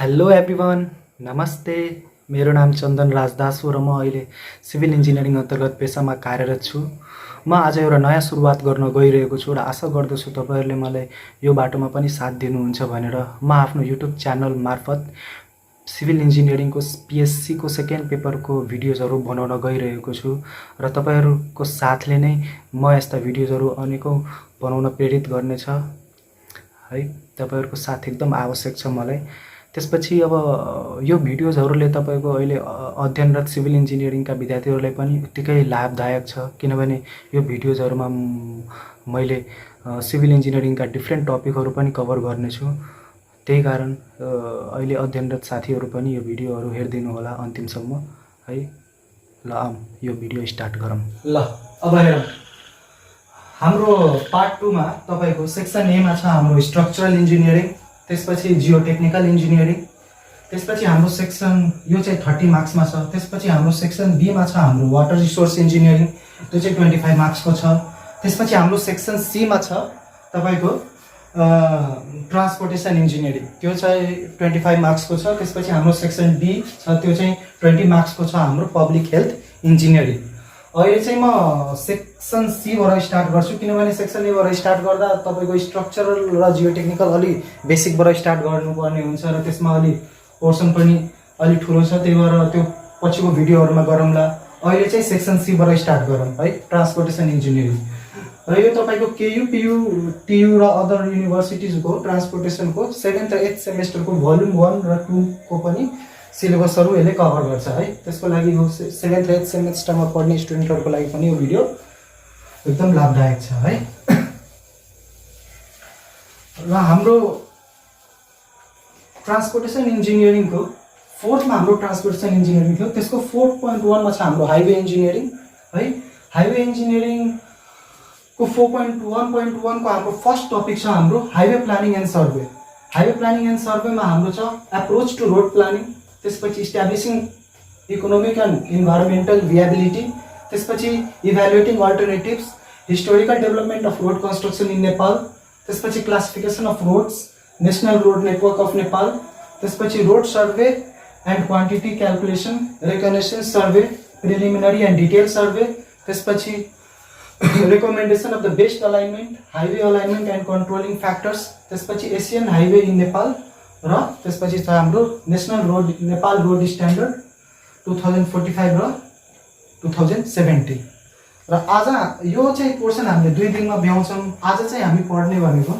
Hello everyone, नमस्ते। मेरो नाम चन्दन राजदास हो र म अहिले सिभिल इन्जिनियरिङ अन्तर्गत पेसामा कार्यरत छु। म आज एउटा नयाँ सुरुवात गर्न गइरहेको छु र आशा गर्दछु तपाईहरुले मलाई यो बाटोमा पनि साथ दिनुहुन्छ भनेर म आफ्नो युट्युब च्यानल मार्फत सिभिल इन्जिनियरिङको पिएससीको सेकेन्ड पेपरको भिडियोजहरू बनाउन गइरहेको छु र तपाईहरुको साथले नै म यस्ता भिडियोजहरू अनेकौं बनाउन प्रेरित गर्नेछ है। तपाईहरुको साथ एकदम आवश्यक छ मलाई। त्यसपछि अब यो भिडियोजहरूले तपाईको अहिले अध्ययनरत सिभिल इन्जिनियरिङका विद्यार्थीहरूलाई पनि उत्तिकै लाभदायक छ, किनभने यो भिडियोजहरूमा मैले सिभिल इन्जिनियरिङका डिफ्रेन्ट टपिकहरू पनि कभर गर्नेछु। त्यही कारण अहिले अध्ययनरत साथीहरू पनि यो भिडियोहरू हेरिदिनु होला अन्तिमसम्म है। ल यो भिडियो स्टार्ट गरौँ। ल अब हेरौँ, हाम्रो पार्ट 2 मा तपाईको सेक्सन ए मा छ हाम्रो स्ट्रक्चरल इन्जिनियरिङ, त्यसपछि जियोटेक्निकल इन्जिनियरिङ, त्यसपछि हाम्रो सेक्सन यो चाहिँ 30 मार्क्स मा छ। त्यसपछि हाम्रो सेक्सन बी मा छ हाम्रो वाटर रिसोर्स इन्जिनियरिङ, त्यो चाहिँ 25 मार्क्स को छ। त्यसपछि हाम्रो सेक्सन सी मा छ तपाईको ट्रान्सपोर्टेसन इन्जिनियरिङ, त्यो चाहिँ 25 मार्क्स को छ। त्यसपछि हाम्रो सेक्सन डी छ, त्यो चाहिँ 20 मार्क्स को छ, हाम्रो पब्लिक हेल्थ इन्जिनियरिङ। अहिले चाहिँ म सेक्सन सी बाट स्टार्ट गर्छु, किनभने सेक्सन ए बाट स्टार्ट गर्दा तपाईको स्ट्रक्चरल र जियोटेक्निकल अलि बेसिक बाट स्टार्ट गर्नुपर्ने हुन्छ र त्यसमा अलि पोर्सन पनि अलि ठुलो छ, त्यही भएर त्यो पछिको भिडियोहरुमा गरौँला। अहिले चाहिँ सेक्सन सी बाट स्टार्ट गरौँ है, ट्रान्सपोर्टेसन इन्जिनियरिङ। र यो तपाईको केयू, पीयू, टीयू र अदर युनिभर्सिटिजको ट्रान्सपोर्टेसनको 7th र 8th सेमेस्टरको भोल्युम 1 र 2 को पनि सिलेबसहरु यसले कभर गर्छ है। त्यसको लागि यो 7th र 8th सेमेस्टरमा पढ्ने स्टुडेन्टहरुको लागि पनि यो भिडियो एकदम लाभदायक छ है। र हाम्रो ट्रान्सपोर्टेसन इन्जिनियरिङको 4th मा हाम्रो ट्रान्सपोर्टेसन इन्जिनियरिङ थियो, त्यसको 4.1 मा छ हाम्रो हाइवे इन्जिनियरिङ है। हाइवे इन्जिनियरिङ को 4.1.1 को हाम्रो फर्स्ट टपिक छ हाम्रो highway planning and survey. Highway planning and survey मा हाम्रो छ एप्रोच टु रोड प्लानिङ, त्यसपछि establishing economic and environmental viability, त्यसपछि evaluating alternatives, historical development of road construction in Nepal, त्यसपछि classification of roads, national road network of Nepal, त्यसपछि road survey and quantity calculation, reconnaissance survey, preliminary and detail survey, त्यसपछि recommendation of the best alignment, highway alignment and controlling factors, त्यसपछि Asian highway in Nepal, र त्यसपछि छ हाम्रो national road Nepal road standard 2045 र 2070। र आज यो चाहिँ पोर्सन हामीले 2 दिनमा भ्याउँछौँ। आज चाहिँ हामी पढ्ने भनेको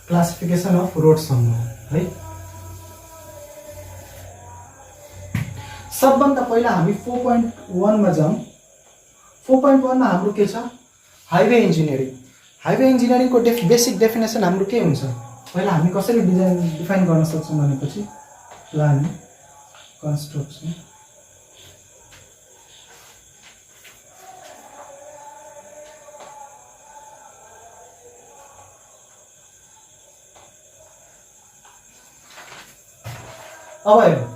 क्लासिफिकेसन अफ रोड्सम्म है। सबभन्दा पहिला हामी 4.1 मा जाउँ। 4.1 मा हाम्रो के छ, हाइवे इन्जिनियरिङ। हाइवे इन्जिनियरिङको बेसिक डेफिनेसन हाम्रो के हुन्छ, पहिला हामी कसरी डिफाइन गर्न सक्छौँ भनेपछि प्लानिङ, कन्स्ट्रक्सन, अब हेरौँ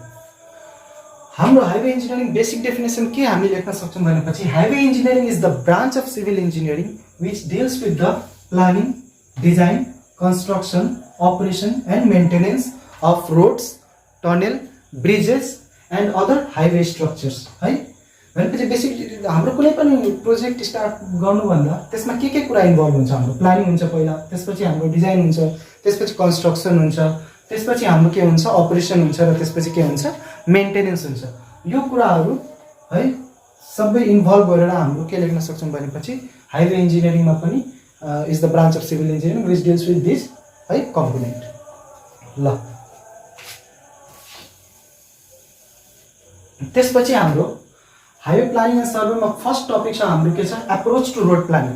हाम्रो हाइवे इन्जिनियरिङ बेसिक डेफिनेसन के हामी लेख्न सक्छौँ भनेपछि highway engineering is the branch of civil engineering which deals with the planning, design, construction, operation and maintenance of roads, tunnel, bridges and other highway structures है। भनेपछि बेसिक हाम्रो कुनै पनि प्रोजेक्ट स्टार्ट गर्नुभन्दा त्यसमा के कुरा इन्भल्भ हुन्छ, हाम्रो प्लानिङ हुन्छ पहिला, त्यसपछि हाम्रो डिजाइन हुन्छ, त्यसपछि कन्स्ट्रक्सन हुन्छ, त्यसपछि हाम्रो के हुन्छ अपरेसन हुन्छ, र त्यसपछि के हुन्छ मेन्टेनेन्स हुन्छ। यो कुराहरू है सबै इन्भल्भ गरेर हाम्रो के लेख्न सक्छौँ भनेपछि हाइवे इन्जिनियरिङमा पनि is the branch of civil engineering which deals with this है कम्पोनेन्ट। ल त्यसपछि हाम्रो हाइवे प्लानिङ एन्ड सर्वेमा फर्स्ट टपिक छ हाम्रो के छ, एप्रोच टु रोड प्लानिङ।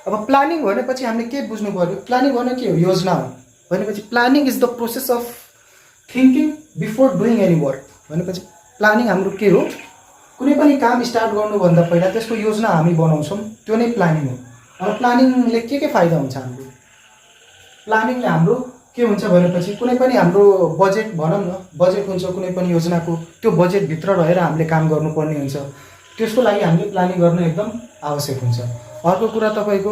अब प्लानिङ भनेपछि हामीले के बुझ्नु पर्यो, प्लानिङ भने के हो, योजना हो। भनेपछि planning is the process of thinking before doing any work. भनेपछि प्लानिङ हाम्रो के हो, कुनै पनि काम स्टार्ट गर्नुभन्दा पहिला त्यसको योजना हामी बनाउँछौँ, त्यो नै प्लानिङ हो। अब प्लानिङले के फाइदा हुन्छ हाम्रो, प्लानिङले हाम्रो के हुन्छ भनेपछि कुनै पनि हाम्रो बजेट भनौँ न, बजेट हुन्छ कुनै पनि योजनाको, त्यो बजेटभित्र रहेर हामीले काम गर्नुपर्ने हुन्छ, त्यसको लागि हामीले प्लानिङ गर्न एकदम आवश्यक हुन्छ। अर्को कुरा तपाईको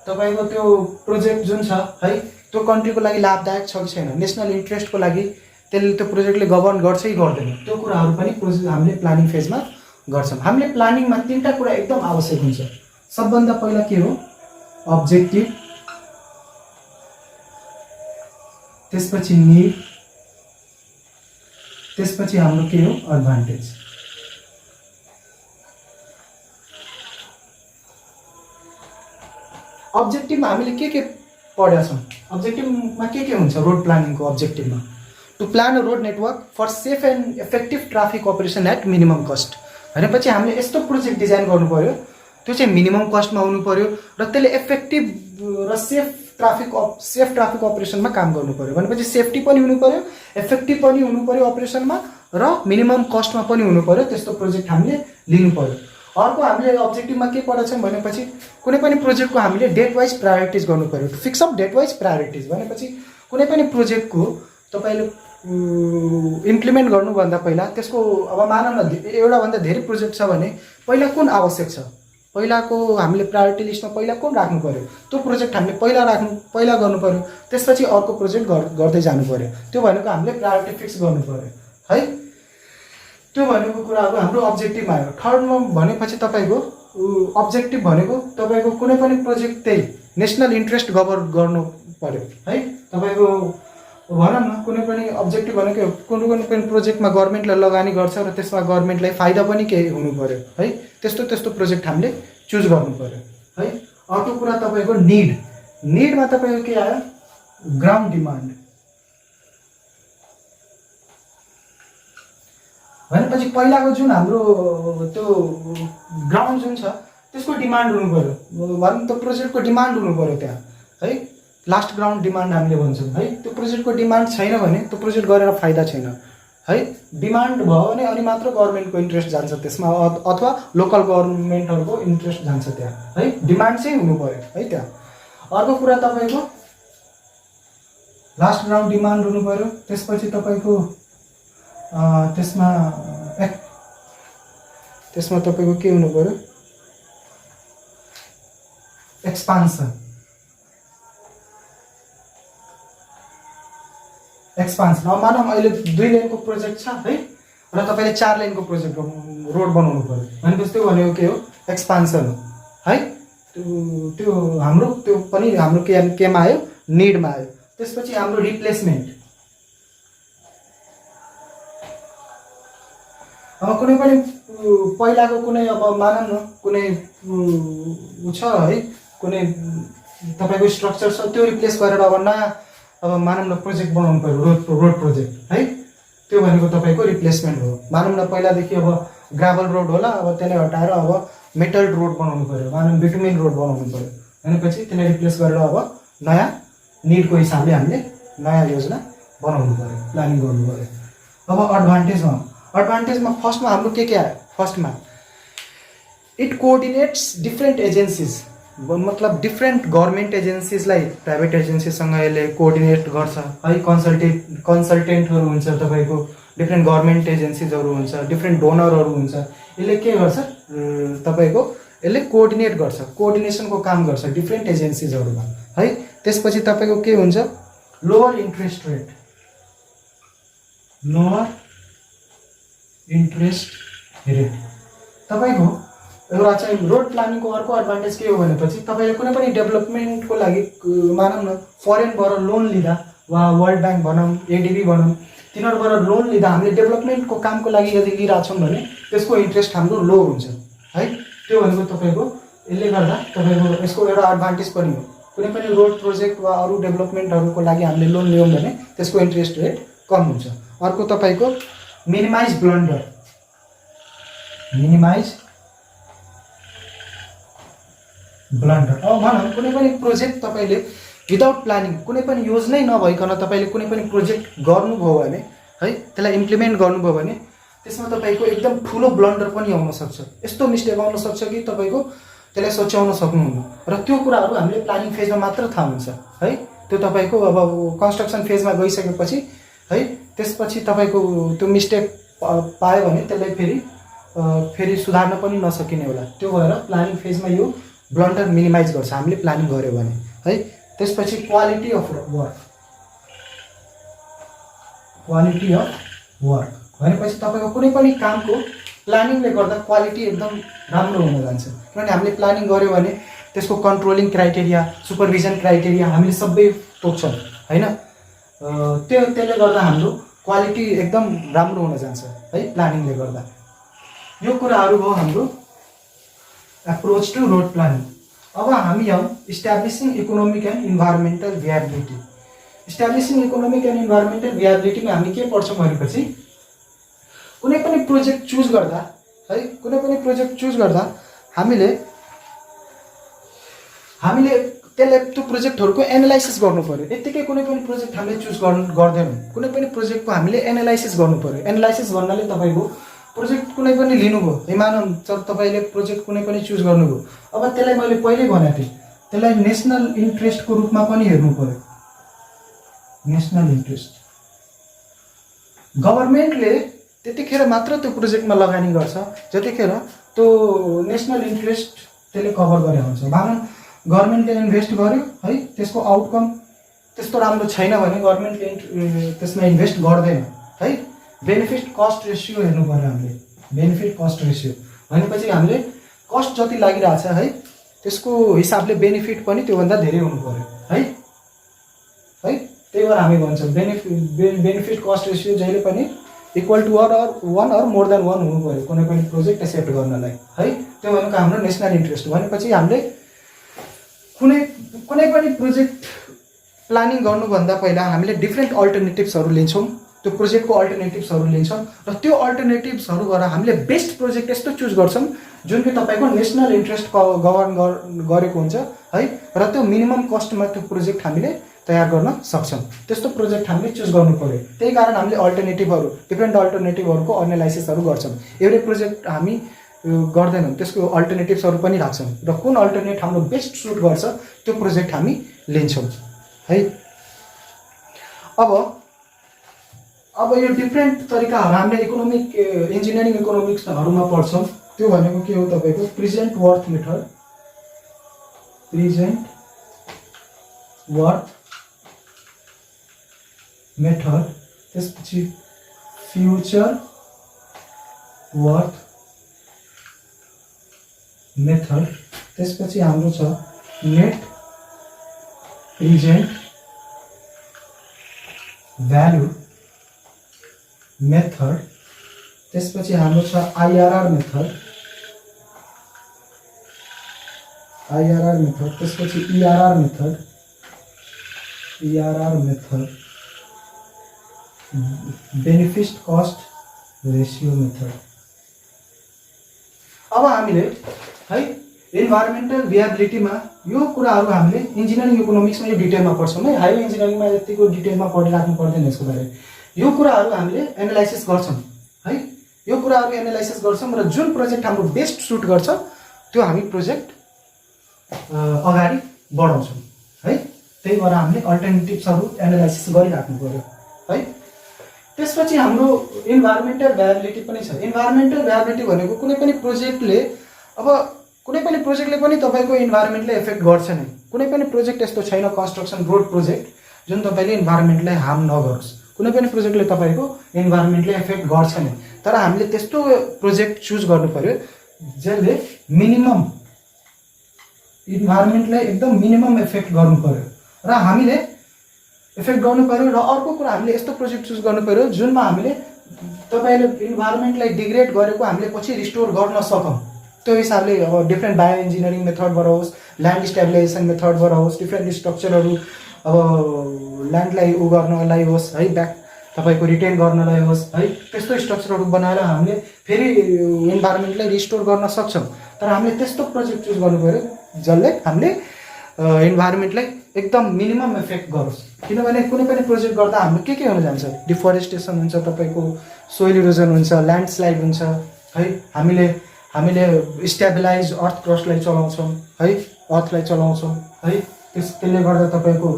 तपाईको त्यो प्रोजेक्ट जुन छ है त्यो कन्ट्रीको लागि लाभदायक छ कि छैन, नेसनल इन्ट्रेस्टको लागि त्यसले त्यो प्रोजेक्टले गभर्न गर्छ कि गर्दैन, त्यो कुराहरू पनि प्रोजेक्ट हामीले प्लानिङ फेजमा गर्छौँ। हामीले प्लानिङमा 3टा कुरा एकदम आवश्यक हुन्छ। सबभन्दा पहिला के हो, अब्जेक्टिभ, त्यसपछि निड, त्यसपछि हाम्रो के हो, एडभान्टेज। अब्जेक्टिभमा हामीले के पढेका छौँ, अब्जेक्टिभमा के हुन्छ रोड प्लानिङको अब्जेक्टिभमा, to plan a road network for safe and effective traffic operation at minimum cost. भनेपछि हामीले यस्तो प्रोजेक्ट डिजाइन गर्नु पर्यो त्यो चाहिँ मिनिमम कस्टमा हुनु पर्यो र त्यसले इफेक्टिभ र सेफ ट्राफिक अपरेसनमा काम गर्नु पर्यो। भनेपछि सेफ्टी पनि हुनु पर्यो, इफेक्टिभ पनि हुनु पर्यो अपरेसनमा र मिनिमम कस्टमा पनि हुनु पर्यो। त्यस्तो प्रोजेक्ट हामीले लिनु पर्यो। अर्को हामीले अब्जेक्टिभमा के पढेका छौँ भनेपछि कुनै पनि प्रोजेक्टको हामीले डेट वाइज प्रायोरिटिज गर्नु पर्यो, to fix up date wise priorities. भनेपछि कुनै पनि प्रोजेक्टको तपाईँले इम्प्लिमेन्ट गर्नुभन्दा पहिला त्यसको अब मानौँ न एउटाभन्दा धेरै प्रोजेक्ट छ भने पहिला कुन आवश्यक छ, पहिलाको हामीले प्रायोरिटी लिस्टमा पहिला कुन राख्नु पर्यो, त्यो प्रोजेक्ट हामीले पहिला गर्नु पर्यो, त्यसपछि अर्को प्रोजेक्ट गर्दै जानु पर्यो। त्यो भनेको हामीले प्रायोरिटी फिक्स गर्नु पर्यो है। त्यो भनेको कुराहरू हाम्रो अब्जेक्टिभमा आयो। थर्डमा भनेपछि तपाईँको अब्जेक्टिभ भनेको तपाईँको कुनै पनि प्रोजेक्ट त्यही नेसनल इन्ट्रेस्ट गभर्न गर्नु पर्यो है। तपाईँको भनौँ न कुनै पनि अब्जेक्टिभ भनेको कुनै पनि प्रोजेक्टमा गभर्मेन्टले लगानी गर्छ र त्यसमा गभर्मेन्टलाई फाइदा पनि केही हुनु पर्यो है। त्यस्तो प्रोजेक्ट हामीले चुज गर्नु पर्यो है। अर्को कुरा तपाईँको निडमा तपाईँको के आयो, ग्राउन्ड डिमान्ड। भनेपछि पहिलाको जुन हाम्रो त्यो ग्राउन्ड जुन छ त्यसको डिमान्ड हुनु पर्यो, भनौँ त्यो प्रोजेक्टको डिमान्ड हुनु पर्यो त्यहाँ है। लास्ट ग्राउन्ड डिमान्ड हामीले भन्छौँ है। त्यो प्रोजेक्टको डिमान्ड छैन भने त्यो प्रोजेक्ट गरेर फाइदा छैन है। डिमान्ड भयो भने अनि मात्र गभर्मेन्टको इन्ट्रेस्ट जान्छ त्यसमा, अथवा लोकल गभर्मेन्टहरूको इन्ट्रेस्ट जान्छ त्यहाँ है। डिमान्ड चाहिँ हुनु पर्यो है त्यहाँ। अर्को कुरा तपाईँको लास्ट ग्राउन्ड डिमान्ड हुनु पर्यो। त्यसपछि तपाईँको त्यसमा तपाईँको के हुनु पर्यो, एक्सपान्सन। अब मानौँ अहिले 2 लेनको प्रोजेक्ट छ है र तपाईँले 4 लेनको प्रोजेक्ट रोड बनाउनु पर्यो भनेपछि त्यो भनेको के हो, एक्सपान्सन हो है। त्यो हाम्रो त्यो पनि हाम्रो केमा आयो, निडमा आयो। त्यसपछि हाम्रो रिप्लेसमेन्ट। अब कुनै पनि पहिलाको कुनै अब मानौँ न कुनै छ है, कुनै तपाईँको स्ट्रक्चर छ त्यो रिप्लेस गरेर अब नयाँ अब मानौँ न प्रोजेक्ट बनाउनु पर्यो, रोड प्रोजेक्ट है। त्यो भनेको तपाईँको रिप्लेसमेन्ट हो। मानौँ न पहिलादेखि अब ग्राभल रोड होला, अब त्यसलाई हटाएर अब मेटल रोड बनाउनु पर्यो, मानौँ बिटुमिन रोड बनाउनु पर्यो भनेपछि त्यसलाई रिप्लेस गरेर अब नयाँ निडको हिसाबले हामीले नयाँ योजना बनाउनु पर्यो, प्लानिङ गर्नु पर्यो। अब एडभान्टेजमा फर्स्टमा हाम्रो के आयो, फर्स्टमा इट कोअर्डिनेट्स डिफ्रेन्ट एजेन्सिज। मतलब डिफ्रेन्ट गभर्मेन्ट एजेन्सिजलाई प्राइभेट एजेन्सीसँग यसले कोअर्डिनेट गर्छ है। कन्सल्टेन्टहरू हुन्छ तपाईँको, डिफ्रेन्ट गभर्मेन्ट एजेन्सिजहरू हुन्छ, डिफ्रेन्ट डोनरहरू हुन्छ। यसले के गर्छ तपाईँको, यसले कोअर्डिनेट गर्छ, कोअर्डिनेसनको काम गर्छ डिफ्रेन्ट एजेन्सिजहरूमा है। त्यसपछि तपाईँको के हुन्छ, लोअर इन्ट्रेस्ट रेट तपाईँको एउटा चाहिँ रोड प्लानिङको अर्को एडभान्टेज के हो भनेपछि तपाईँले कुनै पनि डेभलपमेन्टको लागि मानौँ न फरेनबाट लोन लिँदा वा वर्ल्ड ब्याङ्क भनौँ, एडिबी भनौँ, तिनीहरूबाट लोन लिँदा हामीले डेभलपमेन्टको कामको लागि यदि लिइरहेछौँ भने त्यसको इन्ट्रेस्ट हाम्रो लो हुन्छ है। त्यो भनेको तपाईँको यसले गर्दा तपाईँको यसको एउटा एडभान्टेज पनि हो। कुनै पनि रोड प्रोजेक्ट वा अरू डेभलपमेन्टहरूको लागि हामीले लोन लियौँ भने त्यसको इन्ट्रेस्ट रेट कम हुन्छ। अर्को तपाईँको मिनिमाइज ब्लन्डर। अब भनौँ कुनै पनि प्रोजेक्ट तपाईँले विदाउट प्लानिङ, कुनै पनि योजनै नभइकन तपाईँले कुनै पनि प्रोजेक्ट गर्नुभयो भने है, त्यसलाई इम्प्लिमेन्ट गर्नुभयो भने त्यसमा तपाईँको एकदम ठुलो ब्लन्डर पनि आउन सक्छ। यस्तो मिस्टेक आउन सक्छ कि तपाईँको त्यसलाई सच्याउन सक्नुहुन्न र त्यो कुराहरू हामीले प्लानिङ फेजमा मात्र थाहा हुन्छ है। त्यो तपाईँको अब कन्स्ट्रक्सन फेजमा गइसकेपछि है, त्यसपछि तपाईँको त्यो मिस्टेक पायो भने त्यसलाई फेरि सुधार्न पनि नसकिने होला। त्यो भएर प्लानिङ फेजमा यो ब्लन्डर मिनिमाइज गर्छ हामीले प्लानिङ गर्यो भने है। त्यसपछि क्वालिटी अफ वर्क भनेपछि तपाईँको कुनै पनि कामको प्लानिङले गर्दा क्वालिटी एकदम राम्रो हुन जान्छ। किनभने हामीले प्लानिङ गर्यो भने त्यसको कन्ट्रोलिङ क्राइटेरिया, सुपरभिजन क्राइटेरिया हामीले सबै तोक्छौँ होइन। त्यसले गर्दा हाम्रो क्वालिटी एकदम राम्रो हुन जान्छ है प्लानिङले गर्दा। यो कुराहरू भयो हाम्रो एप्रोच टु रोड प्लानिङ। अब हामी आउँ establishing economic and environmental viability. Establishing economic and environmental भियाबिलिटीमा हामी के पढ्छौँ भनेपछि कुनै पनि प्रोजेक्ट चुज गर्दा है, कुनै पनि प्रोजेक्ट चुज गर्दा हामीले त्यसले त्यो प्रोजेक्टहरूको एनालाइसिस गर्नु पर्यो। यत्तिकै कुनै पनि प्रोजेक्ट हामीले चुज गर्दैनौँ। कुनै पनि प्रोजेक्टको हामीले एनालाइसिस गर्नु पर्यो। एनालाइसिस गर्नाले तपाईँको प्रोजेक्ट कुनै पनि लिनुभयो, मानौँ तपाईँले प्रोजेक्ट कुनै पनि चुज गर्नुभयो, अब त्यसलाई मैले पहिल्यै भनेको थिएँ त्यसलाई नेसनल इन्ट्रेस्टको रूपमा पनि हेर्नु पर्यो। नेसनल इन्ट्रेस्ट गभर्मेन्टले त्यतिखेर मात्र त्यो प्रोजेक्टमा लगानी गर्छ जतिखेर त्यो नेसनल इन्ट्रेस्ट त्यसले कभर गरे हुन्छ। भनौँ गभर्मेन्टले इन्भेस्ट गर्यो है, त्यसको आउटकम त्यस्तो राम्रो छैन भने गभर्मेन्टले त्यसमा इन्भेस्ट गर्दैन है। बेनिफिट कस्ट रेसियो हेर्नु पर्यो हामीले। बेनिफिट कस्ट रेसियो भनेपछि हामीले कस्ट जति लागिरहेछ है त्यसको हिसाबले बेनिफिट पनि त्योभन्दा धेरै हुनु पर्यो है। त्यही भएर हामी भन्छौँ बेनिफिट कस्ट रेसियो जहिले पनि equal to one or more than one हुनु पर्यो कुनै पनि प्रोजेक्ट एक्सेप्ट गर्नलाई है। त्यो भनेको हाम्रो नेसनल इन्ट्रेस्ट। भनेपछि हामीले कुनै पनि प्रोजेक्ट प्लानिङ गर्नुभन्दा पहिला हामीले डिफ्रेन्ट अल्टरनेटिभ्सहरू लिन्छौँ। त्यो प्रोजेक्टको अल्टरनेटिभ्सहरू लिन्छौँ र त्यो अल्टरनेटिभ्सहरूबाट हामीले बेस्ट प्रोजेक्ट यस्तो चुज गर्छौँ जुन कि तपाईँको नेसनल इन्ट्रेस्ट गभर्न गरेको हुन्छ है र त्यो मिनिमम कस्टमा त्यो प्रोजेक्ट हामीले तयार गर्न सक्छौँ। त्यस्तो प्रोजेक्ट हामीले चुज गर्नु पर्यो। त्यही कारण हामीले डिफ्रेन्ट अल्टरनेटिभहरूको एनालाइसिसहरू गर्छौँ। एउटै प्रोजेक्ट हामी गर्दैनौँ, त्यसको अल्टरनेटिभ्सहरू पनि राख्छौँ र कुन अल्टरनेट हाम्रो बेस्ट सुट गर्छ त्यो प्रोजेक्ट हामी लिन्छौँ है। अब यो डिफ्रेन्ट तरिकाहरू हामीले इन्जिनियरिङ इकोनोमिक्सहरूमा पढ्छौँ। त्यो भनेको के हो तपाईँको प्रेजेन्ट वर्थ मेथड, त्यसपछि फ्युचर वर्थ मेथड, त्यसपछि हाम्रो छ नेट प्रेजेन्ट भ्यालु मेथड, त्यसपछि हाम्रो छ आइआरआर मेथड, त्यसपछि ERR method, benefit cost ratio method. अब हामीले है इन्भाइरोमेन्टल भियाबिलिटीमा यो कुराहरू हामीले इन्जिनियरिङ इकोनोमिक्समा यो डिटेलमा पढ्छौँ है। हाइवे इन्जिनियरिङमा यतिको डिटेलमा पढिराख्नु पर्दैन यसको बारे। यो कुराहरू हामीले एनालाइसिस गर्छौँ है। यो कुराहरू एनालाइसिस गर्छौँ र जुन प्रोजेक्ट हाम्रो बेस्ट सुट गर्छ त्यो हामी प्रोजेक्ट अगाडि बढाउँछौँ है। त्यही भएर हामीले अल्टरनेटिभ्सहरू एनालाइसिस गरिराख्नु पर्यो है। त्यसपछि हाम्रो इन्भाइरोमेन्टल भ्याबिलिटी पनि छ। इन्भाइरोमेन्टल भ्याबिलिटी भनेको कुनै पनि प्रोजेक्टले पनि तपाईँको इन्भाइरोमेन्टलाई एफेक्ट गर्छ नै। कुनै पनि प्रोजेक्ट यस्तो छैन कन्स्ट्रक्सन रोड प्रोजेक्ट जुन तपाईँले इन्भाइरोमेन्टलाई हार्म नगरोस्। कुनै पनि प्रोजेक्टले तपाईँको इन्भाइरोमेन्टलाई एफेक्ट गर्छ नै। तर हामीले त्यस्तो प्रोजेक्ट चुज गर्नु पर्यो जसले मिनिमम इन्भाइरोमेन्टलाई एकदम मिनिमम एफेक्ट गर्नु पर्यो र हामीले एफेक्ट गर्नु पर्यो। र अर्को कुरा हामीले यस्तो प्रोजेक्ट चुज गर्नु पर्यो जुनमा हामीले तपाईँले इन्भाइरोमेन्टलाई डिग्रेड गरेको हामीले पछि रिस्टोर गर्न सकौँ। त्यो हिसाबले अब डिफ्रेन्ट बायो इन्जिनियरिङ मेथडबाट होस्, ल्यान्ड स्टेबिलाइजेसन मेथडबाट होस्, डिफ्रेन्ट स्ट्रक्चरहरू अब ल्यान्डलाई गर्नलाई होस् है, तपाईँको रिटेन गर्नलाई होस् है, त्यस्तो स्ट्रक्चरहरू बनाएर हामीले फेरि इन्भाइरोमेन्टलाई रिस्टोर गर्न सक्छौँ। तर हामीले त्यस्तो प्रोजेक्ट चुज गर्नु पर्यो जसले हामीले इन्भाइरोमेन्टलाई एकदम मिनिमम इफेक्ट गरोस्। किनभने कुनै पनि प्रोजेक्ट गर्दा हाम्रो के हुन जान्छ, डिफोरेस्टेसन हुन्छ, तपाईँको सोइल इरोजन हुन्छ, ल्यान्डस्लाइड हुन्छ है। हामीले स्टेबलाइज अर्थ क्रस्टलाई चलाउँछौँ है, अर्थलाई चलाउँछौँ है। त्यसले गर्दा तपाईँको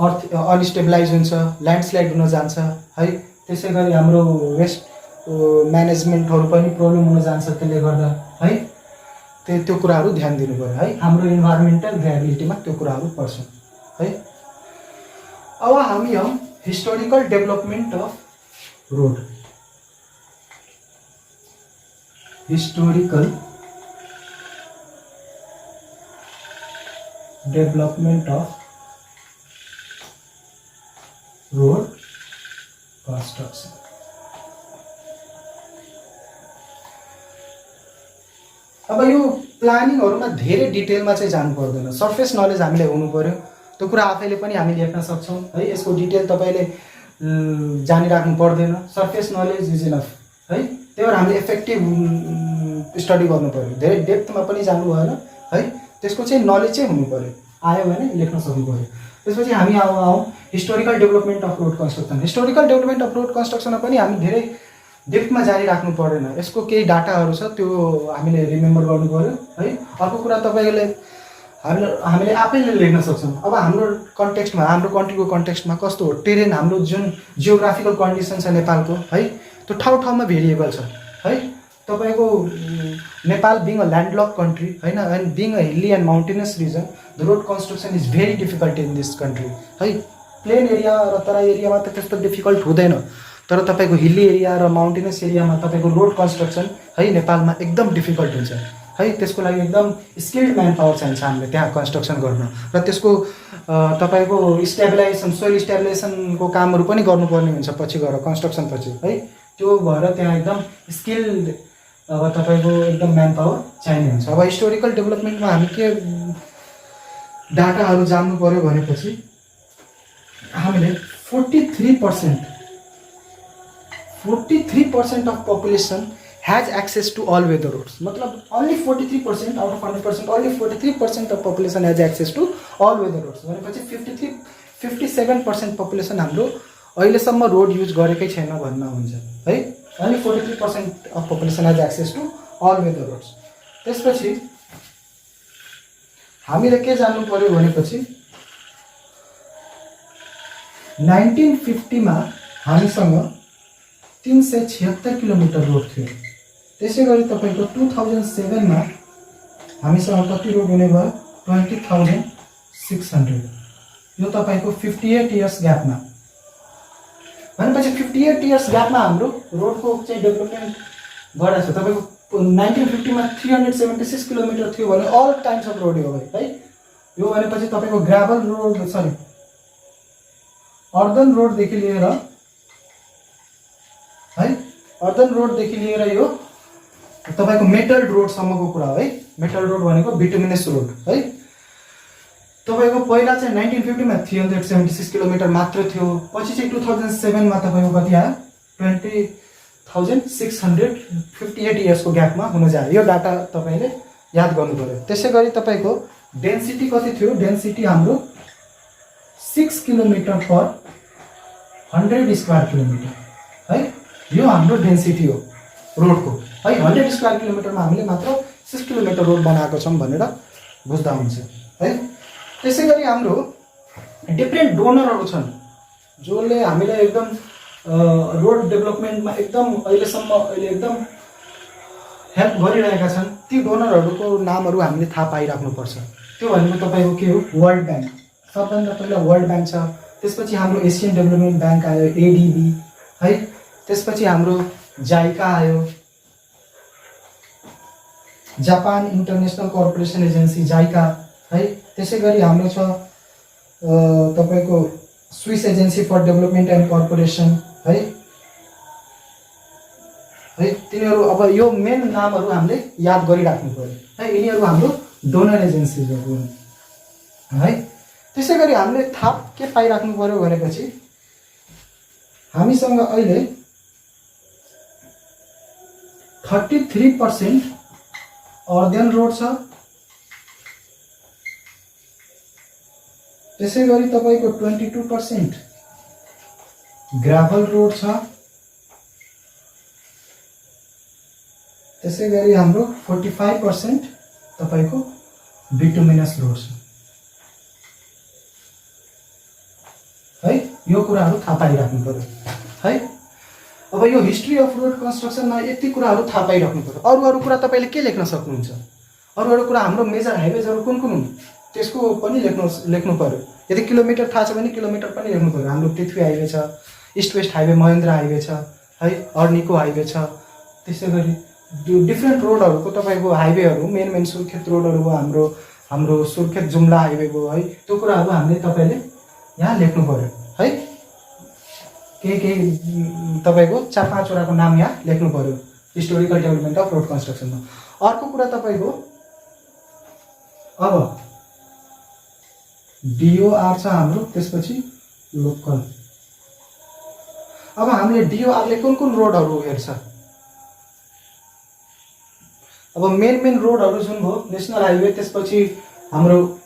अर्थ अनस्टेबलाइज हुन्छ, ल्यान्डस्लाइड हुन जान्छ है। त्यसै गरी हाम्रो वेस्ट म्यानेजमेन्टहरू पनि प्रब्लम हुन जान्छ त्यसले गर्दा है। त्यो कुराहरू ध्यान दिनु पर्यो है। हाम्रो इन्भाइरोमेन्टल भ्याबिलिटीमा त्यो कुराहरू पर्छ है। अब हामी हौँ historical development of road. Historical development of road construction. अब यो प्लानिङहरुमा धेरै डिटेलमा चाहिँ जानु पर्दैन, सरफेस नलेज हामीले हुनु पर्यो। त्यो कुरा आफैले पनि हामी लेख्न सक्छौं है। यसको डिटेल तपाईले जानिराख्नु पर्दैन, सरफेस नलेज इज इनफ है। त्यही भएर हामीले इफेक्टिभ स्टडी गर्नु पर्यो, धेरै डेप्थमा पनि जानु भएन है। त्यसको चाहिँ नलेज चाहिँ हुनु पर्यो, आयो भने लेख्न सक्नु पर्यो। त्यसपछि हामी आउँ historical development of road construction. Historical development of road कन्स्ट्रक्सनमा पनि हामी धेरै डेप्थमा जारी राख्नु पर्दैन, यसको केही डाटाहरू छ त्यो हामीले रिमेम्बर गर्नु पर्यो है। अर्को कुरा तपाईले हामीले आफैले लेख्न सक्छौं। अब हाम्रो कन्टेक्स्टमा, हाम्रो कन्ट्रीको कन्टेक्स्टमा कस्तो हो, टेरेन हाम्रो जुन जियोग्राफिकल कन्डिसन छ नेपालको है, त्यो ठाउँ-ठाउँमा भेरिएबल छ है। तपाईको Nepal being a landlocked country हैन, and being a hilly and mountainous region, the road construction is very difficult in this country है। प्लेन एरिया र तराई एरियामा त त्यस्तो डिफिकल्ट हुँदैन, तर तपाईको हिल्ली एरिया र माउन्टेनस एरियामा तपाईको रोड कन्स्ट्रक्सन है नेपालमा एकदम डिफिकल्ट हुन्छ है। त्यसको लागि एकदम स्किल्ड म्यान पावर चाहिन्छ हामीले त्यहाँ कन्स्ट्रक्सन गर्न, र त्यसको तपाईको स्टेबलाइजेसन, सोइल स्टेबलाइजेसनको कामहरू पनि गर्नुपर्ने हुन्छ पछि गएर कन्स्ट्रक्सन पछि है। त्यो भएर त्यहाँ एकदम स्किल्ड अब तपाईको एकदम म्यान पावर चाहिने हुन्छ। अब हिस्टोरिकल डेभलपमेन्टमा हामी के डाटाहरू जान्नु पर्यो भनेपछि हामीले 43% of population has access to all weather roads. मतलब only 43% out of 100%, only 43% of population has access to all weather roads. भनेपछि 57% population हाम्रो अहिलेसम्म रोड युज गरेकै छैन भन्न हुन्छ है। only 43% of population has access to all weather roads. त्यसपछि हामीले के जान्नु पर्यो भनेपछि 1950 मा हामीसँग 376 किलोमिटर रोड थियो। त्यसै गरी तपाईको 2007 मा हामीसँग कति रोड हुने भयो, 20,600। यो तपाईको 58 इयर्स ग्यापमा, भनेपछि 58 इयर्स ग्यापमा हाम्रो रोडको चाहिँ डेभलपमेन्ट बढेको छ। तपाईको 1950 मा 376 किलोमिटर थियो भने अल टाइम्स अफ रोड हो है। यो भनेपछि तपाईको gravel road, sorry earthen road देखि लिएर है, अर्दन रोड देखि लिएर यो तपाईको मेटल रोड सम्मको कुरा हो है। मेटल रोड भनेको बिटुमिनस रोड है। तपाईको पहिला चाहिँ 1950 मा 376 किलोमिटर मात्र थियो, पछि चाहिँ 2007 मा तपाईको कति आयो, 20,658 इयर्सको ग्यापमा हुन जायो। यो डाटा तपाईले याद गर्नु पर्यो। त्यसै गरी तपाईको डेन्सिटी कति थियो, डेन्सिटी हाम्रो 6 किलोमिटर पर 100 स्क्वायर किलोमिटर है। यो हाम्रो डेन्सिटी हो रोडको है। 100 स्क्वायर किलोमिटरमा हामीले मात्र 6 किलोमिटर रोड बनाएको छौं भनेर बुझ्दा हुन्छ है। त्यसै गरी हाम्रो डिफरेन्ट डोनरहरू छन् जसले हामीलाई एकदम रोड डेभलपमेन्टमा एकदम अहिले एकदम हेल्प गरिरहेका छन्। ती डोनरहरूको नामहरू हामीले थाहा पाइराख्नुपर्छ। त्यो भनेको तपाईको के हो, वर्ल्ड ब्याङ्क, सबभन्दा पहिला वर्ल्ड ब्याङ्क छ। त्यसपछि हाम्रो एसियन डेभलपमेन्ट ब्याङ्क आयो, एडीबी है। त्यसपछि हाम्रो जाइका आयो, Japan international corporation agency JICA है। त्यसै गरी हाम्रो छ तपाईको Swiss agency for development and corporation है। तिनीहरू, अब यो मेन नामहरू हामीले याद गरिराख्नु पर्यो है। यिनीहरू हाम्रो डोनर एजेन्सीहरू हुन् है। त्यसै गरी हामीले थप के पाइराख्नु पर्यो भनेपछि हामीसँग अहिले 33% अर्दन रोड छ। त्यसै गरी तपाईको 22% ग्राभल रोड छ। त्यसै गरी हाम्रो 45% तपाईको बिटुमिनस रोड छ है। यो कुराहरू थाहा पाइराख्नु पर्यो है। अब यो हिस्ट्री अफ रोड कन्स्ट्रक्सनमा यति कुराहरू थाहा पाइराख्नु पर्यो। अरू कुरा तपाईले के लेख्न सक्नुहुन्छ, अरू एउटा कुरा हाम्रो मेजर हाइवेजहरू कुन कुन हुन् त्यसको पनि लेख्नु पर्यो। यदि किलोमिटर थाहा छ भने किलोमिटर पनि लेख्नु पर्यो। हाम्रो पृथ्वी हाइवे छ, east west highway, Mahendra highway छ है, अर्निको हाइवे छ। त्यसै गरी डिफ्रेन्ट रोडहरूको तपाईँको हाइवेहरू मेन सुर्खेत रोडहरू भयो, हाम्रो सुर्खेत जुम्ला हाइवे भयो है, त्यो कुराहरू हामीले तपाईँले यहाँ लेख्नु पर्यो है। केही तपाईँको 4-5वटाको नाम यहाँ लेख्नु पर्यो हिस्टोरिकल डेभलपमेन्ट अफ रोड कन्स्ट्रक्सनमा। अर्को कुरा तपाईँको अब डिओआर छ हाम्रो, त्यसपछि लोकल। अब हामीले डिओआरले कुन कुन रोडहरू हेर्छ। अब मेन रोडहरू जुन हो नेसनल हाइवे, त्यसपछि हाम्रो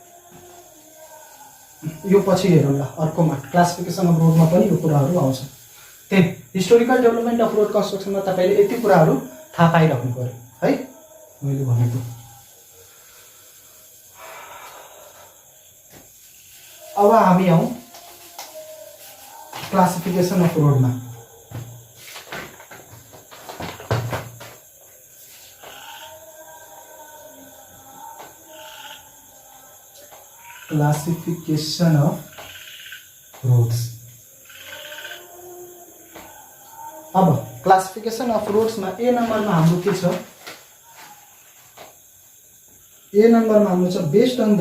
यो पछि हेरौँ ल, अर्कोमा क्लासिफिकेसन अफ रोडमा पनि यो कुराहरू आउँछ। त्यही हिस्टोरिकल डेभलपमेन्ट अफ रोड कन्स्ट्रक्सनमा तपाईँले यति कुराहरू थाहा पाइराख्नु पर्यो है मैले भनेको। अब हामी आउँ क्लासिफिकेसन अफ रोडमा। Classification of roads. अब क्लासिफिकेसन अफ रोड्समा ए नम्बरमा हाम्रो के छ, ए नम्बरमा हाम्रो छ based on the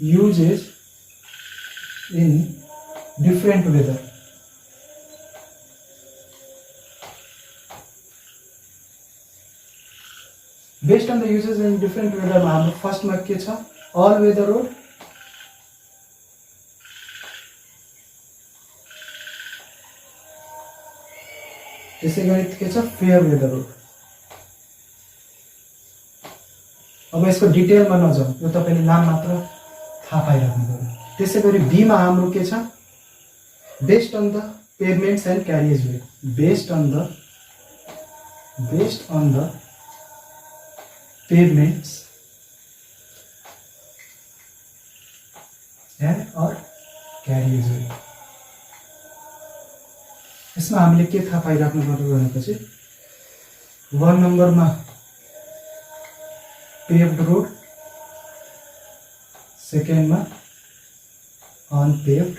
uses in different weather। Based on the uses in different वेदरमा हाम्रो फर्स्टमा के छ, अल वेदर रोड, त्यसै गरी के छ फेयर वेदर रोड। अब यसको डिटेलमा नजाउँ, यो तपाईँले नाम मात्र थाहा पाइराख्नु पर्यो। त्यसै गरी बीमा हाम्रो के छ, based on the pavements and carriageway, based on the pavements and or carriageway. यसमा हामीले के थाहा पाइराख्नु पर्यो भनेपछि 1 नम्बरमा पेभ्ड रोड, सेकेन्डमा अनपेभ्ड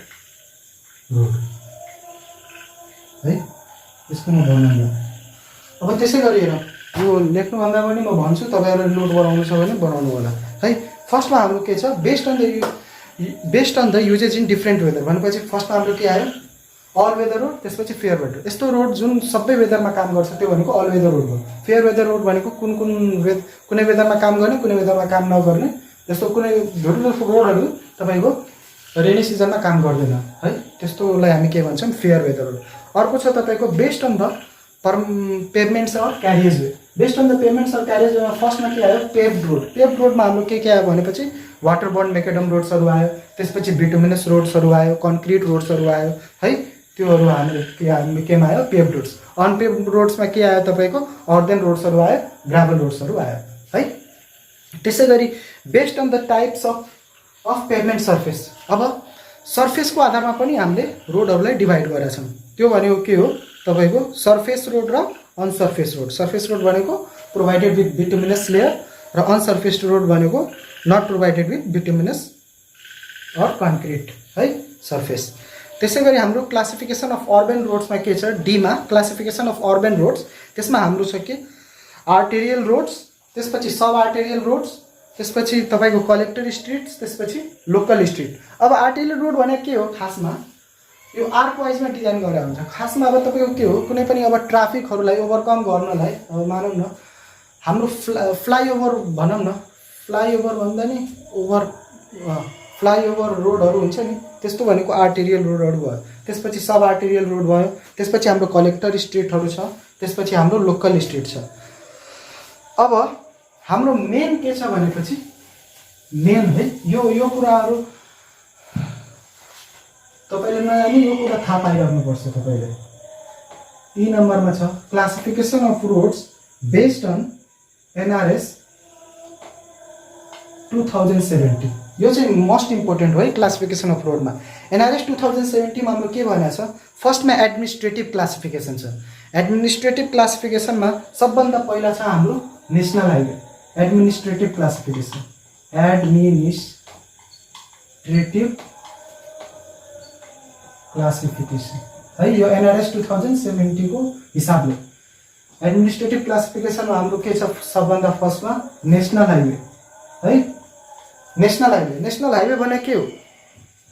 रोड है, यसको म भन्नु। अब त्यसै गरी हेरौँ, यो लेख्नुभन्दा पनि म भन्छु, तपाईँहरूले नोट बनाउनु छ भने बनाउनु होला है। फर्स्टमा हाम्रो के छ, based on the uses in different weather भनेपछि फर्स्टमा हाम्रो के आयो, अल वेदर रोड, त्यसपछि फेयर वेदर। यस्तो रोड जुन सबै वेदरमा काम गर्छ त्यो भनेको अल वेदर रोड हो। फेयर वेदर रोड भनेको कुनै वेदरमा काम गर्ने, कुनै वेदरमा काम नगर्ने। जस्तो कुनै धुलो रोडहरू तपाईँको रेनी सिजनमा काम गर्दैन है, त्यस्तोलाई हामी के भन्छौँ, फेयर वेदर रोड। अर्को छ तपाईँको based on the pavements or carriageway. Based on the pavements or क्यारियज वेमा फर्स्टमा के आयो, पेभ्ड रोड। पेभ्ड रोडमा हाम्रो के आयो भनेपछि वाटर बोर्न मेकेडम रोड्सहरू आयो, त्यसपछि बिटुमिनस रोड्सहरू आयो, कन्क्रिट रोड्सहरू आयो है, त्योहरू हामीले केमा आयो, पेभ्ड रोड्स। अनपेभ्ड रोड्समा के आयो तपाईँको, अर्देन रोड्सहरू आयो, ग्राभल रोड्सहरू आयो है। त्यसै गरी based on the types of pavement surface. अब सर्फेसको आधारमा पनि हामीले रोडहरूलाई डिभाइड गरेका छौँ। त्यो भनेको के हो, तपाईँको सर्फेस रोड र अनसर्फेस रोड। सर्फेस रोड भनेको प्रोभाइडेड विथ बिटुमिनस लेयर र अनसर्फेस रोड भनेको not provided with bituminous or concrete है, सर्फेस। त्यसै गरी हाम्रो क्लासिफिकेसन अफ अर्बन रोड्समा के छ, डीमा क्लासिफिकेसन अफ अर्बन रोड्स। त्यसमा हाम्रो छ के, आर्टेरियल रोड्स, त्यसपछि सब आर्टेरियल रोड्स, त्यसपछि तपाईँको कलेक्टर स्ट्रिट्स, त्यसपछि लोकल स्ट्रिट। अब आर्टेरियल रोड भनेको के हो, खासमा यो आर्क वाइजमा डिजाइन गरेर हुन्छ। खासमा अब तपाईँको के हो, कुनै पनि अब ट्राफिकहरूलाई ओभरकम गर्नलाई, अब मानौँ न हाम्रो फ्लाइओभर भनौँ न, फ्लाइओभर भन्दा नि फ्लाइओभर रोडहरू हुन्छ नि, त्यस्तो भनेको आर्टेरियल रोडहरू भयो। त्यसपछि सब आर्टेरियल रोड भयो, त्यसपछि हाम्रो कलेक्टर स्ट्रिटहरू छ, त्यसपछि हाम्रो लोकल स्ट्रिट छ। अब हाम्रो मेन के छ भनेपछि, मेन है यो कुराहरू तपाईँले नयाँ नि यो कुरा थाहा पाइराख्नुपर्छ। तपाईँले 3 नम्बरमा छ classification of roads based on NRS 2070। यो चाहिँ मोस्ट इम्पोर्टेन्ट हो है क्लासिफिकेसन अफ रोडमा। NRS 2070 मा हाम्रो के भनेको छ, फर्स्टमा एडमिनिस्ट्रेटिभ क्लासिफिकेसन छ। एडमिनिस्ट्रेटिभ क्लासिफिकेसनमा सबभन्दा पहिला छ हाम्रो national highway. Administrative classification, administrative classification है, यो एनआरएस 2070 को हिसाबले एडमिनिस्ट्रेटिभ क्लासिफिकेसनमा हाम्रो के छ सबभन्दा फर्स्टमा नेसनल हाइवे है। नेसनल हाइवे भने के हो?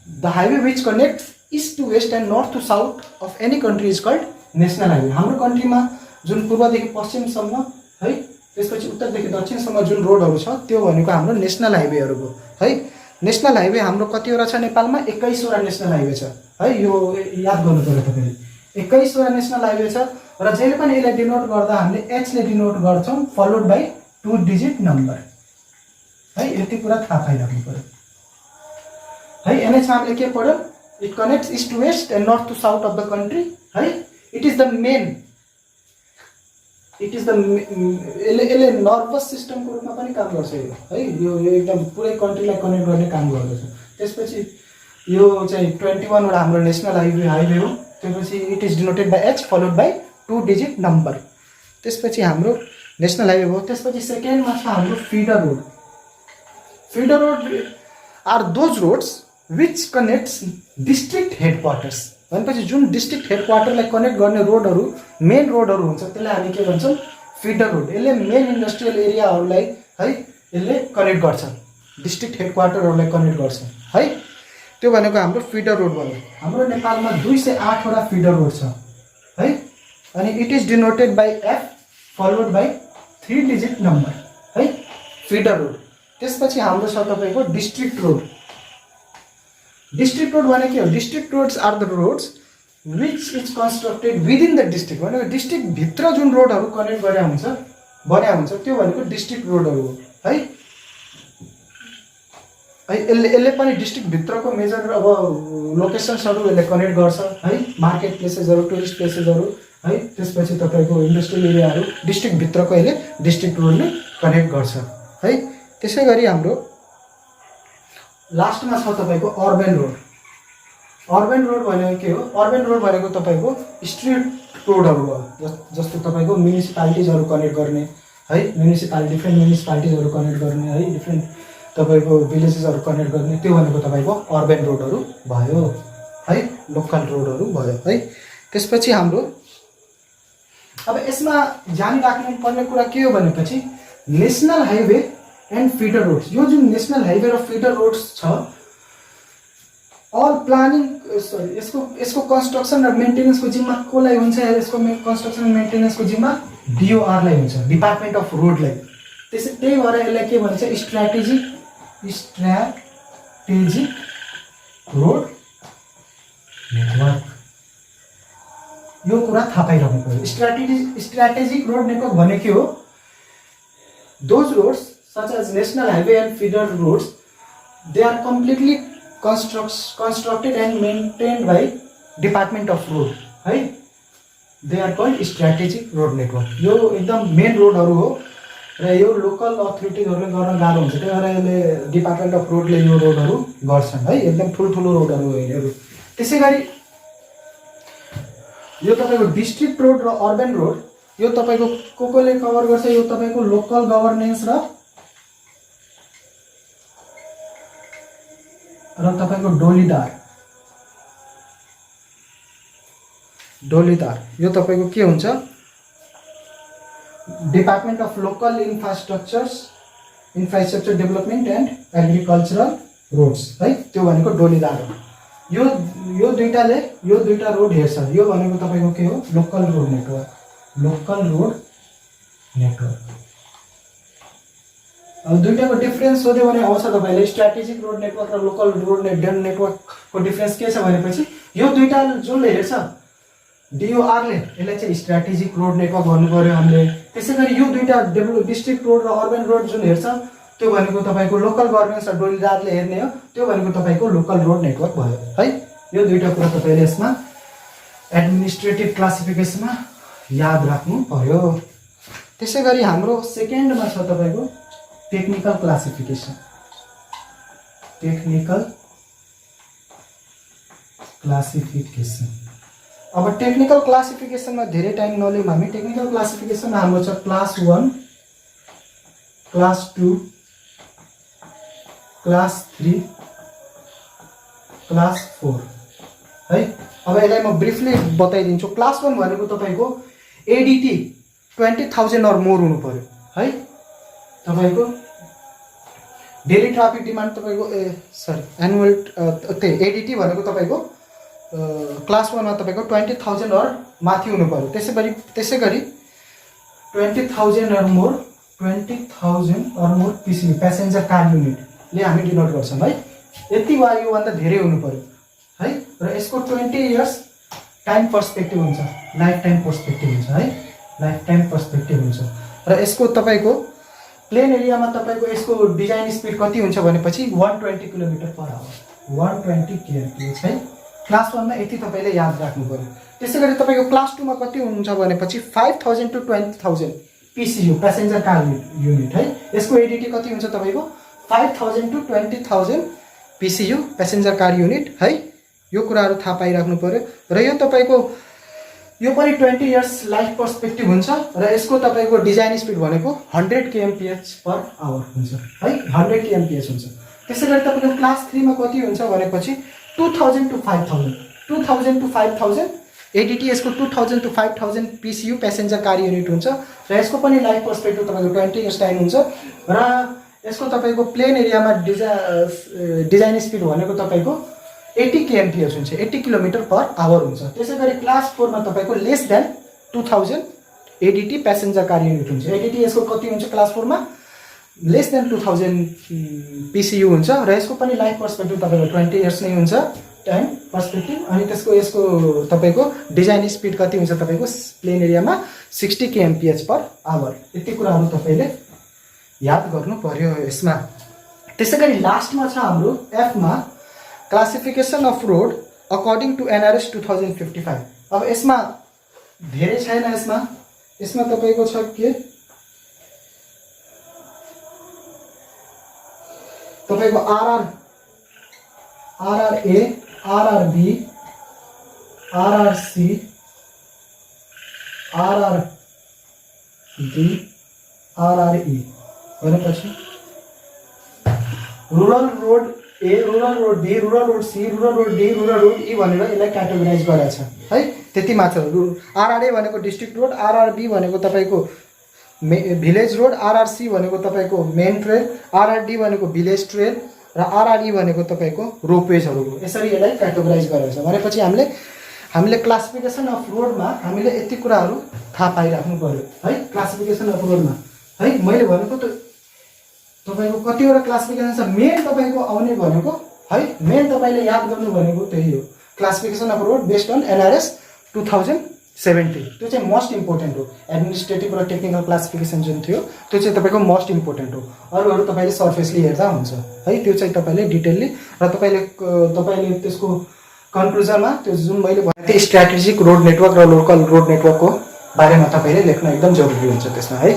The highway which connects east to west and north to south of any country is called national highway. हाम्रो कन्ट्रीमा जुन पूर्वदेखि पश्चिमसम्म है, त्यसपछि उत्तरदेखि दक्षिणसम्म जुन रोडहरू छ त्यो भनेको हाम्रो नेसनल हाइवेहरू हो है। नेसनल हाइवे हाम्रो कतिवटा छ नेपालमा? 21 वटा नेसनल हाइवे छ है। यो याद गर्नु पर्यो तपाईले, 21 वटा नेसनल हाइवे छ र जहिले पनि यसलाई डिनोट गर्दा हामीले एच ले डिनोट गर्छौं फलोड बाइ 2 डिजिट नम्बर है। यति कुरा थाहा पाइराख्नु पर्यो है। एनएच हामीले के पढ्यौ? It connects east to west and north to south of the country है। इट इज द मेन, यसले नर्भस सिस्टमको रूपमा पनि काम गर्छ यो है। यो एकदम पुरै कन्ट्रीलाई कनेक्ट गर्ने काम गर्दछ। त्यसपछि यो चाहिँ 21 वटा हाम्रो नेसनल हाइवे हो। त्यसपछि it is denoted by H followed by 2 digit number. त्यसपछि हाम्रो नेसनल हाइवे हो। त्यसपछि सेकेन्डमा छ हाम्रो feeder road. Feeder road are those roads which connects district headquarters. भनेपछि जुन डिस्ट्रिक्ट हेडक्वार्टरलाई कनेक्ट गर्ने रोडहरू, मेन रोडहरू हुन्छ त्यसलाई हामी के भन्छौँ? Feeder road. यसले मेन इन्डस्ट्रियल एरियाहरूलाई है यसले कनेक्ट गर्छ, डिस्ट्रिक्ट हेडक्वार्टरहरूलाई कनेक्ट गर्छ है। त्यो भनेको हाम्रो फिडर रोड भयो। हाम्रो नेपालमा 208 वटा फिडर रोड छ है। अनि it is denoted by F followed by 3 digit number है, फिडर रोड। त्यसपछि हाम्रो छ तपाईको डिस्ट्रिक्ट रोड। डिस्ट्रिक्ट रोड भने के हो? District roads are the roads which is constructed within the district. भनेको डिस्ट्रिक्ट भित्र जुन रोडहरू कनेक्ट गरे हुन्छ त्यो भनेको डिस्ट्रिक्ट रोडहरू हो है। यसले पनि डिस्ट्रिक्ट भित्रको मेजर अब लोकेसन्सहरू यसले कनेक्ट गर्छ है। मार्केट प्लेसेसहरू, टुरिस्ट प्लेसेसहरू है। त्यसपछि तपाईको इन्डस्ट्रियल एरियाहरू डिस्ट्रिक्ट भित्रको यसले डिस्ट्रिक्ट रोडले कनेक्ट गर्छ है। त्यसै गरी हाम्रो लास्टमा छ तपाईको अर्बन रोड। अर्बन रोड भनेको के हो? अर्बन रोड भनेको तपाईको स्ट्रिट रोडहरू हो। जस्तो तपाईको म्युनिसिपालिटिजहरू कनेक्ट गर्ने है, डिफ्रेन्ट म्युनिसिपालिटिजहरू कनेक्ट गर्ने है, डिफ्रेन्ट तपाईको भिलेजेसहरू कनेक्ट गर्ने, त्यो भनेको तपाईको अर्बन रोडहरू भयो है, लोकल रोडहरू भयो है। त्यसपछि हाम्रो अब यसमा जानिराख्नु पर्ने कुरा के हो भनेपछि national highway and feeder roads. यो जुन नेसनल हाइवे र फिडर रोड्स छ अल प्लानिङ यसको कन्स्ट्रक्सन र मेन्टेनेन्सको जिम्मा कोलाई हुन्छ? यसको कन्स्ट्रक्सन र मेन्टेनेन्सको जिम्मा डिओआरलाई हुन्छ, डिपार्टमेन्ट अफ रोडलाई। त्यही भएर यसलाई के भन्छ? Strategic road network. यो कुरा थाहा पाइराख्नु पर्यो। स्ट्र्याटेजिक रोड नेटवर्क भने के हो? Those roads such as national highway and feeder roads, they are completely constructed and maintained by Department of Road है। they are called strategic road network। यो एकदम मेन रोडहरू हो र यो लोकल अथोरिटीजहरूले गर्न गाह्रो हुन्छ। त्यही भएर यसले डिपार्टमेन्ट अफ रोडले यो रोडहरू गर्छन् है। एकदम ठुल्ठुलो रोडहरू हो यिनीहरू। त्यसै गरी यो तपाईको डिस्ट्रिक्ट रोड र अर्बन रोड यो तपाईको कोले कभर गर्छ? यो तपाईको लोकल गभर्नेन्स र तपाईको डोलीदार यो तपाईको के हुन्छ? Department of local infrastructure development and agricultural roads है। त्यो भनेको डोलीदार हो। यो दुईटा रोड हेर्छ। यो भनेको तपाईको के हो? Local road network. अब दुईटाको डिफरेन्स सोध्यो भने आउँछ तपाईले स्ट्र्याटेजिक रोड नेटवर्क र लोकल रोड नेटवर्कको डिफरेन्स के छ भनेपछि यो दुईटा जुनले हेर्छ डिओआरले यसलाई चाहिँ स्ट्र्याटेजिक रोड नेटवर्क भन्नु पर्यो हामीले। त्यसै गरी यो दुईटा डिस्ट्रिक्ट रोड र अर्बन रोड जुन हेर्छ त्यो भनेको तपाईको लोकल गभर्नेन्स र डोलीदारले हेर्ने हो, त्यो भनेको तपाईको लोकल रोड नेटवर्क भयो है। यो दुईटा कुरा तपाईले यसमा एडमिनिस्ट्रेटिभ क्लासिफिकेसनमा याद राख्नु पर्यो। त्यसै गरी हाम्रो सेकेन्डमा छ तपाईको टेक्निकल क्लासिफिकेसन। अब टेक्निकल क्लासिफिकेसनमा धेरै टाइम नलिउँ हामी। टेक्निकल क्लासिफिकेसनमा हाम्रो छ क्लास 1, क्लास 2, क्लास 3, क्लास 4 है। अब यसलाई म ब्रिफली बताइदिन्छु। क्लास 1 भनेको तपाईको एडिटी 20,000 और मोर हुनु पर्यो है। तपाईको डेली ट्राफिक डिमान्ड तपाईको एनुअल एडिटी भनेको तपाईको क्लास 1 मा तपाईको 20,000 और माथि हुनु पर्यो। त्यसैगरी 20,000 और मोर 20,000 और more PC passenger car unit ले हामी डिनोट गर्छौं है। यति वा यो भन्दा धेरै हुनु पर्यो है। र यसको 20 इयर्स टाइम पर्सपेक्टिभ हुन्छ, लाइफ टाइम पर्सपेक्टिभ हुन्छ है। लाइफ टाइम पर्सपेक्टिभ हुन्छ। र यसको तपाईको प्लेन एरियामा तपाईको यसको डिजाइन स्पिड कति हुन्छ भनेपछि 120 किलोमिटर पर आवर, 120 kmph है। क्लास 1 मा यति तपाईले याद राख्नु पर्यो। त्यसैगरी तपाईको क्लास 2 मा कति हुन्छ भनेपछि 5,000 to 20,000 PCU passenger car unit है। यसको एडिटी कति हुन्छ तपाईको 5,000 to 20,000 PCU passenger car unit है। यो कुराहरु थाहा पाइराख्नु पर्यो। र यो तपाईको यो पनि 20 इयर्स लाइफ पर्सपेक्टिभ हुन्छ। र यसको तपाईको डिजाइन स्पिड भनेको 100 kmph पर आवर हुन्छ है। 100 kmph हुन्छ। त्यसैगरी तपाईको क्लास 3 मा कति हुन्छ भनेपछि 2,000 to 5,000, 2,000 to 5,000 एडिटी यसको 2,000 to 5,000 PCU passenger car unit हुन्छ। र यसको पनि लाइफ पर्सपेक्टिभ तपाईको 20 इयर्स टाइम हुन्छ। र यसको तपाईको प्लेन एरियामा डिजाइन स्पिड भनेको तपाईको 80 kmph हुन्छ, 80 किलोमिटर पर आवर हुन्छ। त्यसैगरी क्लास 4 मा तपाईको less than 2000 ADT passenger car unit हुन्छ। एडिटी यसको कति हुन्छ क्लास 4 मा लेस देन 2000 पीसीयू हुन्छ। र यसको पनि लाइफ पर्सपेक्टिभ तपाईको 20 इयर्स नै हुन्छ टाइम पर्सपेक्टिभ। अनि यसको तपाईको डिजाइन स्पिड कति हुन्छ तपाईको प्लेन एरियामा 60 kmph पर आवर। यति कुराहरु तपाईले याद गर्नु पर्यो यसमा। त्यसैगरी लास्टमा छ हाम्रो एफ मा classification of road according to NRS 2055। अब यसमा धेरै छैन। यसमा तपाईको छ के तपाईको आरआरए, आरआरबी, आरआरसी, आरआरडी, आरआरई भनेपछि rural road A, rural road B, rural road C, rural road D, rural road E भनेर यसलाई क्याटेगोराइज गरेको छ है। त्यति मात्र। आरआरए भनेको डिस्ट्रिक्ट रोड, आरआरबी भनेको तपाईको भिलेज रोड, आरआरसी भनेको तपाईको मेन ट्रेल, आरआरडी भनेको भिलेज ट्रेल र आरआरई भनेको तपाईको रोपवेजहरु हो। यसरी यसलाई क्याटेगोराइज गरेको छ भनेपछि हामीले क्लासिफिकेसन अफ रोडमा हामीले यति कुराहरु थाहा पाइराख्नु पर्यो है। क्लासिफिकेसन अफ रोडमा है मैले भनेको त तपाईको कतिवटा क्लासिफिकेसन छ। मेन तपाईको आउने भनेको है, मेन तपाईले याद गर्नु भनेको त्यही हो। Classification of road based on NRS 2070 त्यो चाहिँ मोस्ट इम्पोर्टेन्ट हो। एडमिनिस्ट्रेटिभ र टेक्निकल क्लासिफिकेसन जुन थियो त्यो चाहिँ तपाईको मोस्ट इम्पोर्टेन्ट हो। अरूहरु तपाईले सरफेसली हेर्दा हुन्छ है। त्यो चाहिँ तपाईले डिटेलली र तपाईले त्यसको कन्क्लुजनमा त्यो जुन मैले भने त्यो स्ट्र्याटेजिक रोड नेटवर्क र लोकल रोड नेटवर्कको बारेमा तपाईले लेख्न एकदम जरुरी हुन्छ त्यसमा है।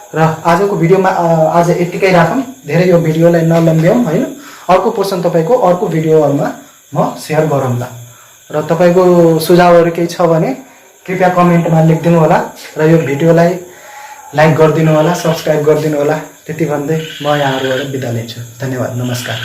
र आजको भिडियोमा आज यतिकै राखौं। धेरै यो भिडियोलाई नलम्ब्याउँ हैन। अर्को पोर्सन तपाईको अर्को भिडियोहरुमा म शेयर गरौँला। र तपाईको सुझावहरु केही छ भने कृपया कमेन्टमा लेखिदिनु होला र यो भिडियोलाई लाइक गरिदिनु होला, सब्स्क्राइब गरिदिनु होला। त्यति भन्दै म यहाँहरुबाट बिदा लिन्छु। धन्यवाद, नमस्कार।